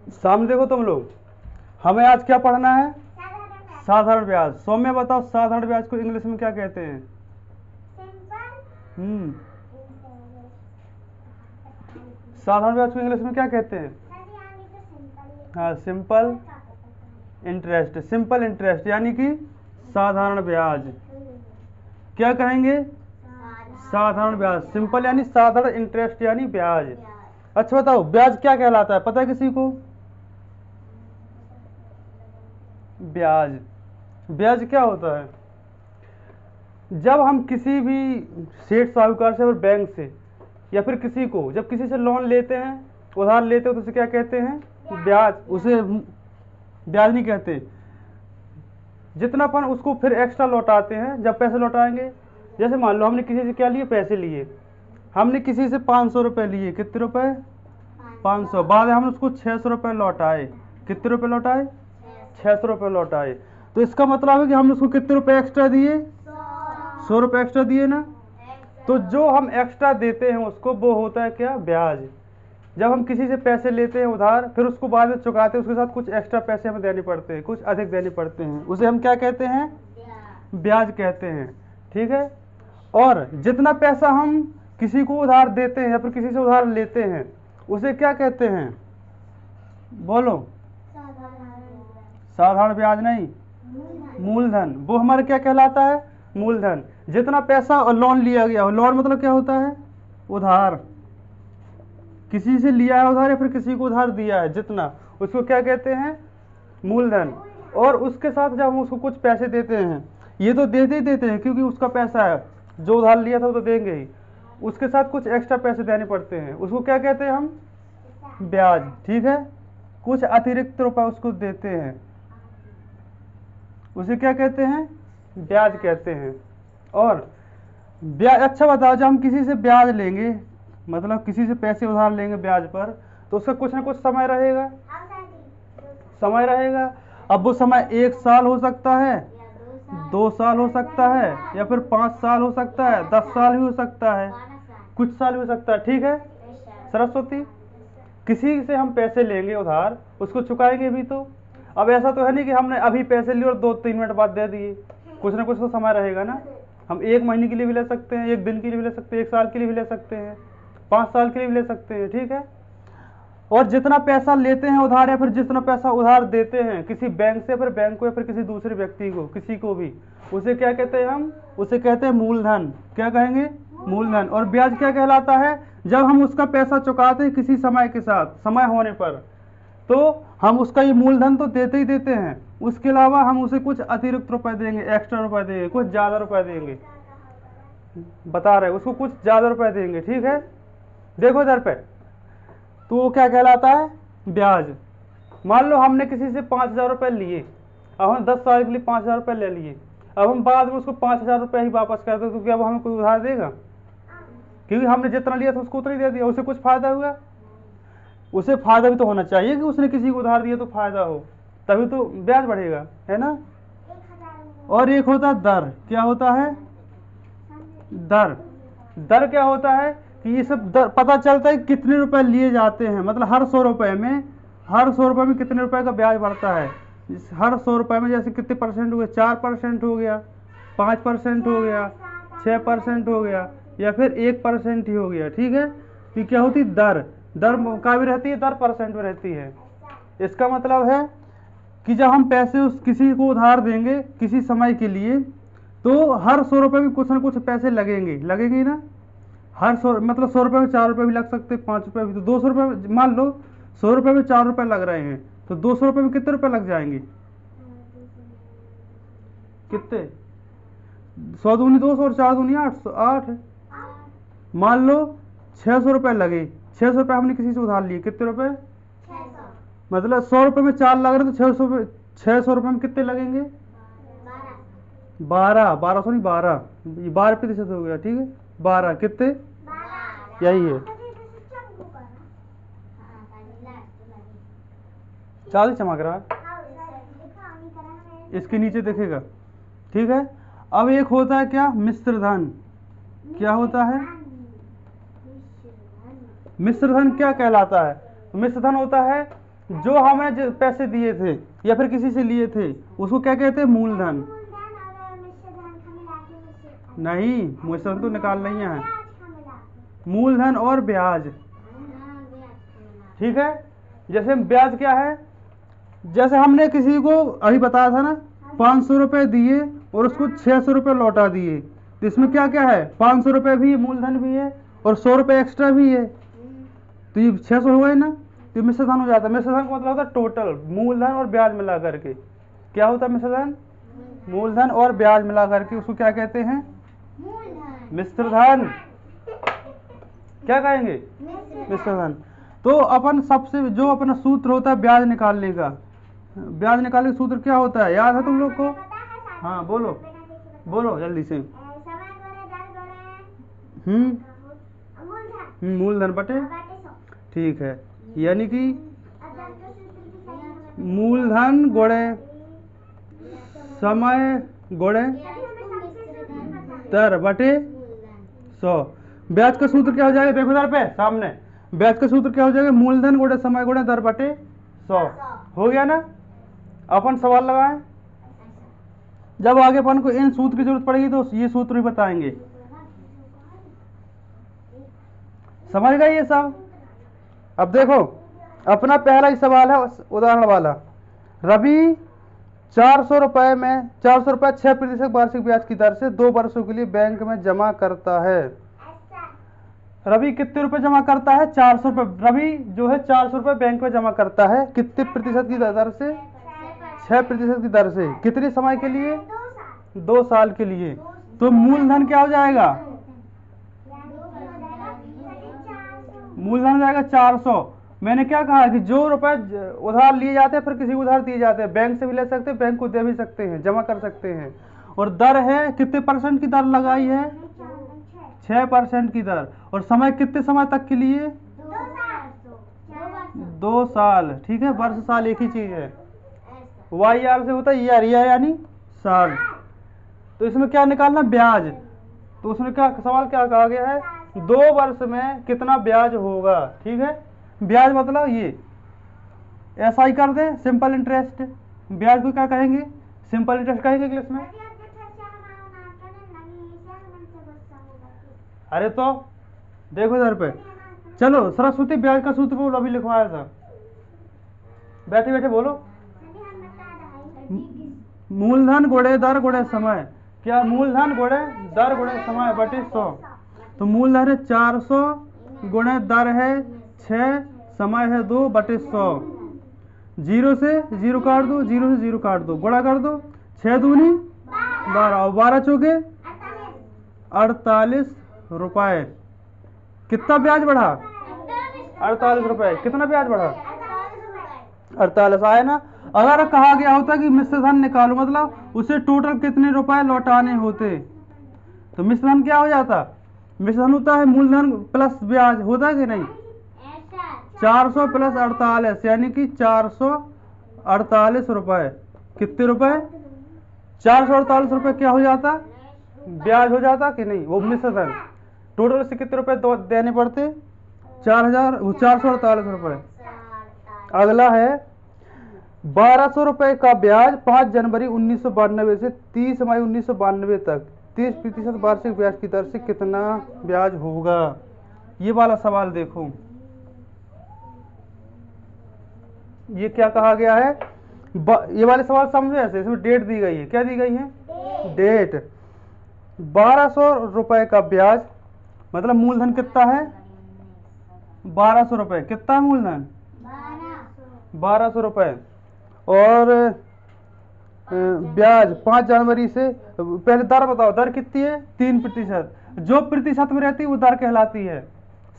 सामने देखो तुम लोग, हमें आज क्या पढ़ना है? साधारण ब्याज। सौम्य बताओ, साधारण ब्याज को इंग्लिश में क्या कहते हैं? साधारण ब्याज को इंग्लिश में क्या कहते हैं? हाँ, सिंपल इंटरेस्ट। सिंपल इंटरेस्ट यानी कि साधारण ब्याज। क्या कहेंगे? साधारण ब्याज। सिंपल यानी साधारण, इंटरेस्ट यानी ब्याज। अच्छा बताओ, ब्याज क्या कहलाता है, पता है किसी को? ब्याज, ब्याज क्या होता है? जब हम किसी भी सेठ साहूकार से और बैंक से या फिर किसी को, जब किसी से लोन लेते हैं, उधार लेते हो, तो उसे क्या कहते हैं? ब्याज। उसे ब्याज नहीं कहते। जितना अपन उसको फिर एक्स्ट्रा लौटाते हैं, जब पैसे लौटाएंगे, जैसे मान लो हमने किसी से क्या लिए, पैसे लिए, हमने किसी से 500 रुपये लिए। कितने रुपए? 500। बाद में हमने उसको 600 रुपये लौटाए। कितने रुपए लौटाए? 600 रुपये लौटाए। तो इसका मतलब है कि हमने उसको कितने रुपए एक्स्ट्रा दिए? 100 रुपये एक्स्ट्रा दिए ना। तो जो हम एक्स्ट्रा देते हैं उसको, वो होता है क्या? ब्याज। जब हम किसी से पैसे लेते हैं उधार, फिर उसको बाद में चुकाते हैं, उसके साथ कुछ एक्स्ट्रा पैसे हमें देने पड़ते हैं, कुछ अधिक देने पड़ते हैं, उसे हम क्या कहते हैं? ब्याज कहते हैं। ठीक है। और जितना पैसा हम किसी को उधार देते हैं या फिर किसी से उधार लेते हैं, उसे क्या कहते हैं? बोलो। साधारण ब्याज नहीं, मूलधन। वो हमारा क्या कहलाता है? मूलधन। जितना पैसा और लोन लिया गया, लोन मतलब क्या होता है? उधार। किसी से लिया है उधार या फिर किसी को उधार दिया है, जितना, उसको क्या कहते हैं? मूलधन। और उसके साथ जब हम उसको कुछ पैसे देते हैं, ये तो देते ही देते हैं क्योंकि उसका पैसा है, जो उधार लिया था वो तो देंगे ही, उसके साथ कुछ एक्स्ट्रा पैसे देने पड़ते हैं, उसको क्या कहते हैं हम? ब्याज। ठीक है। कुछ अतिरिक्त रुपए उसको देते हैं, उसे क्या कहते हैं? ब्याज कहते हैं। और ब्याज, अच्छा बताओ, जब हम किसी से ब्याज लेंगे, मतलब किसी से पैसे उधार लेंगे ब्याज पर, तो उसका कुछ ना कुछ समय रहेगा, समय रहेगा। अब वो समय 1 साल हो सकता है, 2 साल हो सकता है, या फिर 5 साल हो सकता है, 10 साल भी हो सकता है, कुछ साल भी हो सकता है। ठीक है सरस्वती, किसी से हम पैसे लेंगे उधार, उसको चुकाएंगे भी तो। अब ऐसा तो है नहीं कि हमने अभी पैसे लिए और 2-3 मिनट बाद दे दिए, कुछ ना कुछ तो समय रहेगा ना। हम 1 महीने के लिए भी ले सकते हैं, 1 दिन के लिए भी ले सकते हैं, 1 साल के लिए भी ले सकते हैं, 5 साल के लिए भी ले सकते हैं। ठीक है। और जितना पैसा लेते हैं उधार या फिर जितना पैसा उधार देते हैं किसी बैंक से, फिर बैंक को या फिर किसी दूसरे व्यक्ति को, किसी को भी, उसे क्या कहते हैं हम? उसे कहते हैं मूलधन। क्या कहेंगे? मूलधन। और ब्याज क्या कहलाता है? जब हम उसका पैसा चुकाते हैं किसी समय के साथ, समय होने पर, तो हम उसका ये मूलधन तो देते ही देते हैं, उसके अलावा हम उसे कुछ अतिरिक्त रुपए देंगे, एक्स्ट्रा रुपए देंगे, कुछ ज्यादा रुपए देंगे, बता रहे उसको कुछ ज्यादा रुपए देंगे। ठीक है। देखो इधर पे, तो वो क्या कहलाता है? ब्याज। मान लो हमने किसी से 5,000 रुपये लिए, अब हम 10 साल के लिए 5,000 रुपये ले लिए, अब हम बाद में उसको 5,000 रुपये ही वापस कर दे, तो क्या वो हमें कोई उधार देगा? क्योंकि हमने जितना लिया था उसको उतना ही दे दिया। उसे कुछ फायदा हुआ? उसे फायदा भी तो होना चाहिए कि उसने किसी को उधार दिया तो फायदा हो, तभी तो ब्याज बढ़ेगा, है ना। और एक होता है दर। क्या होता है? दर। दर क्या होता है कि ये सब दर पता चलता है कितने रुपए लिए जाते हैं, मतलब हर 100 रुपए में, हर 100 रुपए में कितने रुपए का ब्याज बढ़ता है। हर 100 रुपए में जैसे कितने परसेंट हो गया, 4% हो गया, 5% हो गया, 6% हो गया, या फिर 1% ही हो गया। ठीक है। तो क्या होती? दर। दर का भी रहती है, दर परसेंट में रहती है। इसका मतलब है कि जब हम पैसे उस किसी को उधार देंगे किसी समय के लिए, तो हर 100 रुपए में कुछ ना कुछ पैसे लगेंगे, लगेंगे ना। हर 100 मतलब 100 रुपए में 4 रुपए भी लग सकते, 5 रुपए भी, तो 200 रुपए में, मान लो 100 रुपए में 4 रुपए लग रहे हैं, तो 200 रुपए में कितने रुपए लग जाएंगे? कितने? 100 दूनी 200 और 4 दूनी 800। मान लो 600 रुपए लगे, 600 रुपए हमने किसी से उधार लिए, कितने रुपए? मतलब 100 रुपए में 4 लग रहे, तो 600 रुपए में कितने लगेंगे? 1200 नहीं 12, 12% हो गया। ठीक है। 12 कितने? यही है। चांदी चमक रहा है, इसके नीचे दिखेगा। ठीक है। अब एक होता है क्या? मिश्र धन। क्या होता है? मिश्र धन क्या कहलाता है? मिश्र धन होता है जो हमने पैसे दिए थे या फिर किसी से लिए थे उसको क्या कहते हैं? मूलधन। नहीं, मिश्रण तो निकालना ही है। मूलधन और ब्याज, ठीक है। जैसे ब्याज क्या है? जैसे हमने किसी को अभी बताया था ना, 500 रुपये दिए और उसको 600 रुपये लौटा दिए, तो इसमें क्या क्या है? 500 रुपये भी मूलधन भी है और 100 रुपये एक्स्ट्रा भी है, तो ये 600 हो गए ना, तो मिश्रधन हो जाता है। मिश्रधन का मतलब होता है टोटल मूलधन और ब्याज मिला करके। क्या होता है मिश्रधन? मूलधन और ब्याज मिला करके उसको क्या कहते हैं? मिश्रधन। क्या कहेंगे? मिश्रधन। तो अपन सबसे जो अपना सूत्र होता है ब्याज निकालने का, ब्याज निकालने का सूत्र क्या होता है? याद है तुम लोग को? हाँ बोलो बोलो जल्दी से। मूलधन बटे, ठीक है, यानी कि मूलधन गुणे समय गुणे दर बटे 100। ब्याज का सूत्र क्या हो जाएगा? देखो इधर पे सामने, ब्याज का सूत्र क्या हो जाएगा? मूलधन गुणे समय गुणे दर बटे 100। हो गया ना? अपन सवाल लगाएं। जब आगे अपन को इन सूत्र की जरूरत पड़ेगी तो ये सूत्र भी बताएंगे। समझ गए ये सब? अब देखो अपना पहला ही सवाल है उदाहरण वाला। रवि 400 रुपए में 400 रुपए 6% वार्षिक ब्याज की दर से 2 वर्षों के लिए बैंक में जमा करता है। रवि कितने रुपए जमा करता है? 400 रुपए। रवि जो है 400 रुपए बैंक में जमा करता है, कितने प्रतिशत की दर से? 6% की दर से। कितने समय के लिए? 2 साल के लिए। तो मूलधन क्या हो जाएगा? मूलधन हो जाएगा 400। मैंने क्या कहा कि जो रुपए उधार लिए जाते हैं फिर किसी को उधार दिए जाते हैं, बैंक से भी ले सकते हैं, बैंक को दे भी सकते हैं, जमा कर सकते हैं। और दर है कितने % की दर लगाई है? 6% की दर। और समय कितने समय तक के लिए? 2 साल। ठीक है, वर्ष साल एक ही चीज है। वाई आर से होता है ईयर, ईयर यानी साल। तो इसमें क्या निकालना? ब्याज। तो उसमें क्या सवाल क्या कहा गया है? 2 वर्ष में कितना ब्याज होगा। ठीक है, ब्याज मतलब ये ऐसा ही कर दे, सिंपल इंटरेस्ट। ब्याज को क्या कहेंगे? सिंपल इंटरेस्ट कहेंगे इंग्लिश में। अरे तो देखो इधर पे, चलो सरस्वती ब्याज का सूत्र बोलो, अभी लिखवाया था, बैठे बैठे बोलो। मूलधन गुणे दर गुणे समय। क्या? मूलधन गुणे दर गुणे समय बटे 100। तो मूलधन है 400 गुणे दर है 6, समय है 2 बटे 100। 0 से 0 काट दो, 0 से 0 काट दो, गुणा कर दो। 6 दूनी 12 और 12 चौके 48 रुपए। कितना ब्याज बढ़ा? 48 रुपए। कितना ब्याज बढ़ा? 48 आया ना। अगर कहा गया होता कि मिश्रधन निकालो, मतलब उसे टोटल कितने रुपए लौटाने होते, तो मिश्रधन क्या हो जाता? मिश्रधन होता है मूलधन प्लस ब्याज, होता है कि नहीं? 400 प्लस 48 यानी कि 448 रुपए। कितने रुपए? 448 रुपए क्या हो जाता? ब्याज हो जाता कि नहीं? वो मिश्रधन। टोटल से कितने रुपए देने पड़ते? 448 रुपए। अगला है 1200 रुपए का ब्याज 5 जनवरी 1992 से 30 मई 1992 तक 30% वार्षिक ब्याज की दर से कितना ब्याज होगा। ये वाला सवाल देखो, ये क्या कहा गया है? ये वाले सवाल समझो ऐसे, इसमें डेट दी गई है। क्या दी गई है? डेट। 1200 रुपए का ब्याज मतलब मूलधन कितना है? 1200 रुपए। कितना है मूलधन? 1200 रुपए। और ब्याज 5 जनवरी से, पहले दर बताओ, दर कितनी है? 3%। जो प्रतिशत में रहती है वो दर कहलाती है।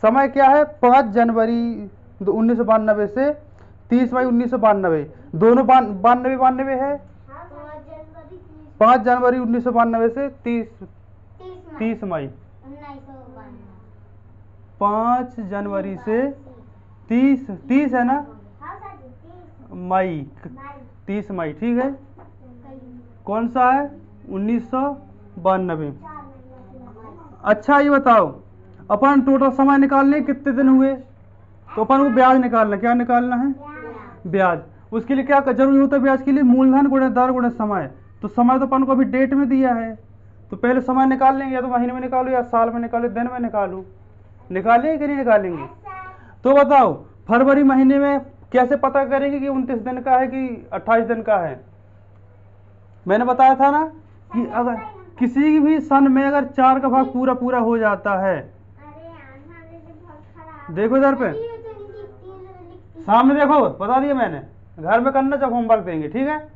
समय क्या है? 5 जनवरी 1992 से 30 मई 1992। दोनों 92 है। 5 जनवरी 1992 से 30 मई। 5 जनवरी से 30 है ना, मई 30 मई। ठीक है, कौन सा है? 1992। अच्छा ये बताओ, अपन टोटल समय निकालने कितने दिन हुए, तो अपन को ब्याज निकालना। क्या निकालना है? ब्याज। उसके लिए क्या जरूरी होता है ब्याज के लिए? मूलधन गुणे दर गुणे समय। तो समय तो अपन को अभी डेट में दिया है, तो पहले समय निकाल लेंगे, या तो महीने में निकालो या साल में निकालो, दिन में निकालो। निकालेंगे कि नहीं निकालेंगे? तो बताओ फरवरी महीने में कैसे पता करेंगे कि 29 दिन का है कि 28 दिन का है? मैंने बताया था ना कि अगर किसी भी सन में अगर 4 का भाग पूरा पूरा हो जाता है, देखो इधर पे सामने देखो, बता दिया मैंने, घर में करना जब होमवर्क देंगे, ठीक है।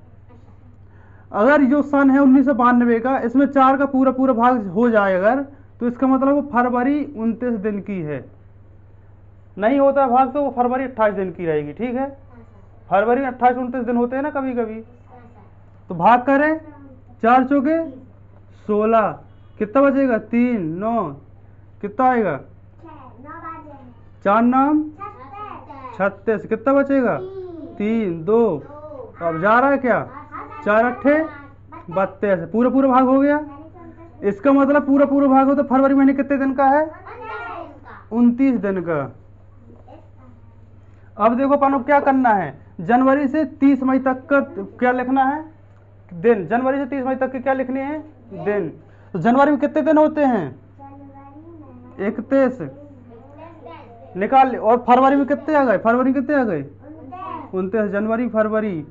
अगर जो सन है 1992 का, इसमें 4 का पूरा पूरा भाग हो जाए अगर, तो इसका मतलब वो फरवरी 29 दिन की है। नहीं होता भाग तो वो फरवरी 28 दिन की रहेगी, ठीक है। फरवरी में 28-29 दिन होते हैं ना कभी कभी। तो भाग करें, 4 चौके 16, कितना बचेगा? 3 9, कितना आएगा? 4 नाम 36, कितना बचेगा? 3 2, अब जा रहा है क्या? 4 अट्ठे 32, पूरा पूरा भाग हो गया। इसका मतलब पूरा पूरा भाग हो तो फरवरी महीने कितने दिन का है? 29 दिन का। अब देखो अपन को क्या करना है, जनवरी से 30 मई तक का क्या लिखना है? दिन। जनवरी से 30 मई तक के क्या लिखने हैं? दिन। तो जनवरी में कितने दिन होते हैं? 31 निकाल ले। और फरवरी में कितने आ गए? फरवरी में कितने आ गए? 29। जनवरी फरवरी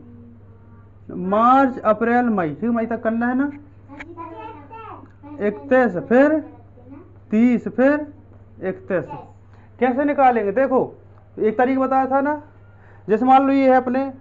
मार्च अप्रैल मई, ठीक, मई तक करना है ना। 31 फिर 30 फिर 31। कैसे निकालेंगे? देखो एक तरीका बताया था ना, जैसे मान लो ये है अपने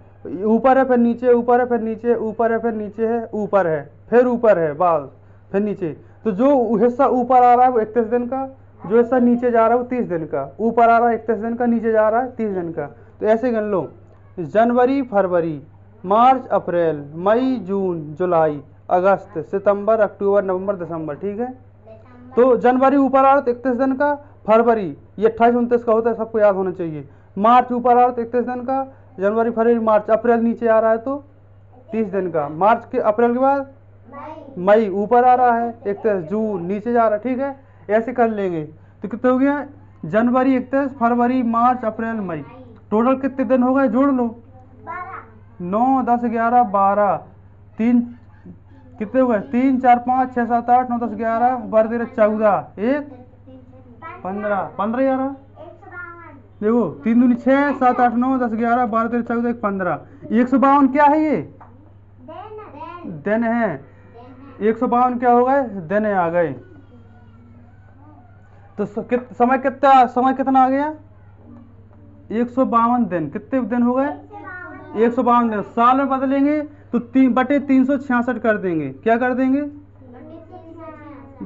ऊपर है फिर नीचे, ऊपर है फिर नीचे, ऊपर है फिर नीचे है, ऊपर है फिर ऊपर है, बस फिर नीचे। तो जो हिस्सा ऊपर आ रहा है वो 31 दिन का, जो हिस्सा नीचे जा रहा है वो 30 दिन का। ऊपर आ रहा है 31 दिन का, नीचे जा रहा है 30 दिन का। तो ऐसे गिन लो, जनवरी फरवरी मार्च अप्रैल मई जून जुलाई अगस्त सितंबर अक्टूबर नवंबर दिसंबर, ठीक है। तो जनवरी ऊपर आ रहा है 31 दिन का, फरवरी ये 28-29 का होता है, सबको याद होना चाहिए। मार्च ऊपर आ रहा है 31 दिन का, जनवरी फरवरी मार्च, अप्रैल नीचे आ रहा है तो 30 दिन का। मार्च के अप्रैल के बाद मई ऊपर आ रहा है 31, जून नीचे जा रहा है, ठीक है। ऐसे कर लेंगे तो कितने हो गया? जनवरी 31 फरवरी मार्च अप्रैल मई, टोटल कितने दिन हो गए? जोड़ लो, 9 10 11 12, 3 कितने हो गए? 3 4 5 6 7 8 9 10 11 12 13 14, 1 15 15 11, देखो 3 दूनी 6 7 8 9 10 11 12 13 14 1 15। 152 क्या है? ये दिन है। 152 क्या हो गए? दिन आ गए। तो समय कितना आ गया? 152 दिन। कितने दिन हो गए? 152 दिन। साल में बदलेंगे तो 3/366 कर देंगे। क्या कर देंगे?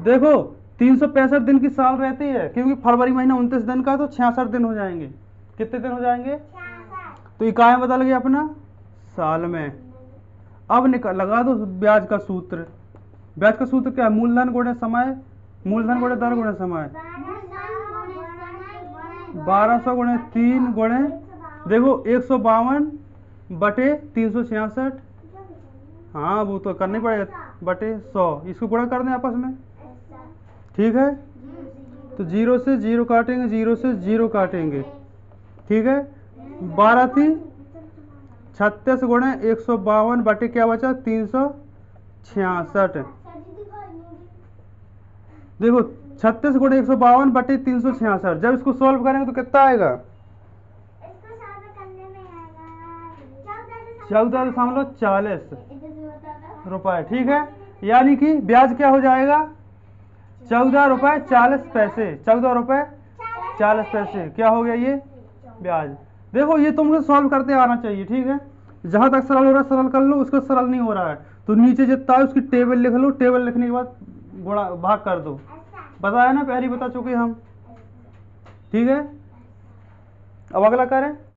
देखो 365 दिन की साल रहती है, क्योंकि फरवरी महीना 29 दिन का, तो 66 दिन हो जाएंगे। कितने दिन हो जाएंगे? तो इकाई बदल गया अपना साल में। अब लगा दो ब्याज का सूत्र। ब्याज का सूत्र क्या है? मूलधन गुणे समय, मूलधन गुणे दर गुणे समय। 1200 गुणे 3 गुणे, देखो 152/366, हाँ वो तो करना ही पड़ेगा, बटे 100। इसको गुणा कर दें आपस में, ठीक है। तो 0 से 0 काटेंगे, 0 से 0 काटेंगे, ठीक है। 12 थी 36 गुणे 152 बटे क्या बचा? 366। देखो 36 गुणे 152 बटे 366, जब इसको सॉल्व करेंगे तो कितना आएगा? 14.40 रुपए, ठीक है। यानी कि ब्याज क्या हो जाएगा? 14 रुपए 40 पैसे। 14 रुपए 40 पैसे क्या हो गया ये ब्याज? देखो ये तुमको सॉल्व करते आना चाहिए, ठीक है। जहां तक सरल हो रहा है सरल कर लो, उसको सरल नहीं हो रहा है तो नीचे जितना है उसकी टेबल लिख लो, टेबल लिखने के बाद गुणा भाग कर दो। बताया ना, पहले बता चुके हम, ठीक है। अब अगला करें।